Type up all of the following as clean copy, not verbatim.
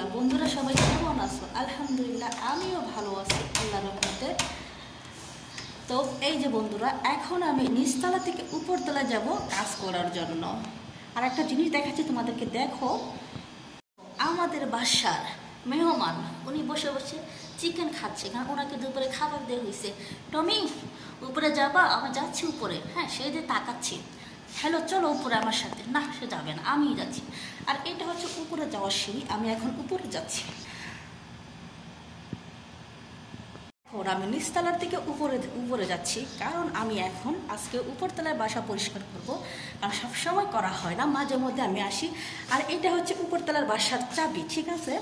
বন্ধুরা সবাই কেমন আছো? আলহামদুলিল্লাহ আমিও ভালো আছি আল্লাহর রহমতে। তো এই যে বন্ধুরা, এখন আমি নিচতলা থেকে উপরতলা যাব কাজ করার জন্য। আর একটা জিনিস দেখাচ্ছি তোমাদেরকে, দেখো আমাদের বাসার মেহমান উনি বসে বসে চিকেন খাচ্ছে, কারণ ওনাকে দুপুরে খাবার দেওয়া হয়েছে। টমি উপরে যাবা? আমি যাচ্ছি উপরে। হ্যাঁ, সে যে তাকাচ্ছি, হ্যালো চলো উপরে আমার সাথে। না, সে যাবে না, আমিই যাচ্ছি। আর এটা হচ্ছে উপরে যাওয়ার সিঁড়ি, আমি এখন উপরে যাচ্ছি। আমি নিচতলার থেকে উপরে যাচ্ছি, কারণ আমি এখন আজকে উপরতলায় বাসা পরিষ্কার করব। কারণ সবসময় করা হয় না, মাঝে মধ্যে আমি আসি। আর এটা হচ্ছে উপরতলার বাসার চাবি, ঠিক আছে?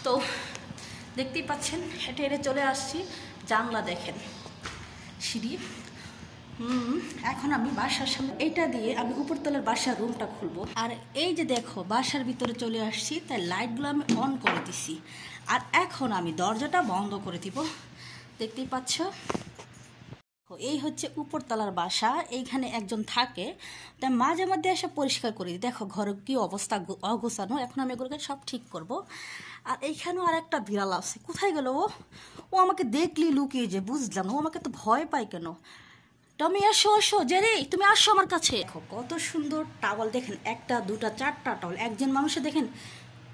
তো দেখতেই পাচ্ছেন, হেঁটে হেঁটে চলে আসছি। জানলা দেখেন, সিঁড়ি। এখন আমি বাসার সামনে এটা দিয়ে আমি উপরতলার বাসার রুমটা খুলবো। আর এই যে দেখো, বাসার ভিতরে চলে আসছি, তাই লাইটগুলো আমি অন করে দিছি। আর এখন আমি দরজাটা বন্ধ করে দিব। দেখতেই পাচ্ছ, এই হচ্ছে উপরতলার বাসা। এইখানে একজন থাকে, তাই মাঝে মাঝে এসে পরিষ্কার করি। দেখো ঘরের কি অবস্থা, অগোছানো। এখন আমি এগুলোকে সব ঠিক করব। আর এইখানেও আর একটা বিড়াল আছে, কোথায় গেল ও? ও আমাকে দেখলি লুকিয়ে, যে বুঝলাম ও আমাকে তো ভয় পায় কেন? টমি আসো আসো, জেরি তুমি আসো আমার কাছে। দেখো কত সুন্দর টাওয়াল, দেখেন একটা দুটা চারটা টাওয়াল। একজন মানুষে দেখেন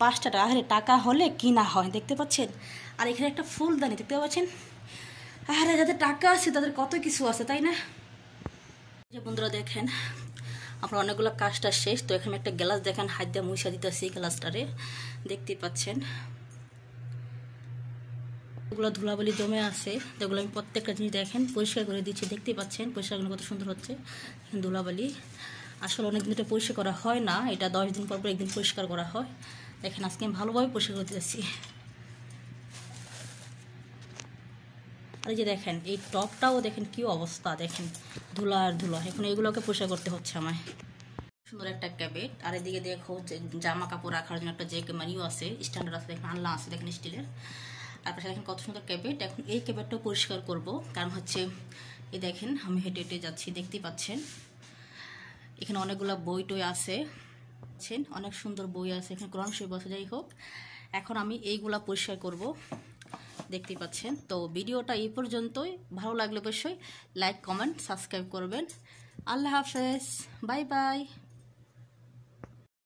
5টা টাকা। আরে টাকা হলে কি না হয়, দেখতে পাচ্ছেন? আর এখানে একটা ফুলদানি দেখতে পাচ্ছেন। আরে যাদের টাকা আছে তাদের কত কিছু আছে, তাই না? যে বন্ধুরা দেখেন, আপনার অনেকগুলো কাজটা শেষ। তো এখানে একটা গ্লাস দেখেন, হাত দিয়ে মুছা দিতেছি গ্লাসটারে, দেখতেই পাচ্ছেন। এগুলো ধুলাবালি জমে আছে, যেগুলো আমি প্রত্যেকটা জিনিস দেখেন পরিষ্কার করে দিচ্ছি। দেখতেই পাচ্ছেন পরিষ্কারগুলো কত সুন্দর হচ্ছে। দেখেন ধুলাবালি, আসলে অনেকদিন এটা পরিষ্কার করা হয় না, এটা 10 দিন পর পর একদিন পরিষ্কার করা হয়। দেখেন আজকে আমি ভালোভাবে পরিষ্কার করতে যাচ্ছি। আর এই যে দেখেন, এই টপটাও দেখেন কি অবস্থা, দেখেন ধুলা আর ধুলা। এখন এগুলোকে পরিষ্কার করতে হচ্ছে আমায়। সুন্দর একটা ক্যাবেট। আর এদিকে দেখো জামা কাপড় রাখার জন্য একটা যে মারিও আছে, স্ট্যান্ডার্ড আছে, দেখেন আনলা আছে, দেখেন স্টিলের। আর পাশে দেখেন কত সুন্দর ক্যাবেট। এখন এই ক্যাবেটটাও পরিষ্কার করব, কারণ হচ্ছে এই দেখেন আমি হেঁটে হেঁটে যাচ্ছি, দেখতেই পাচ্ছেন। এখানে অনেকগুলো বই টই আছে, অনেক সুন্দর বই আছে এখানে, কোরআন শরীফ আছে। যাই হোক, এখন আমি এইগুলা পরিষ্কার করব, দেখতেই পাচ্ছেন। তো ভিডিওটা এই পর্যন্তই। ভালো লাগলে অবশ্যই লাইক কমেন্ট সাবস্ক্রাইব করবেন। আল্লাহ হাফেজ, বাই বাই।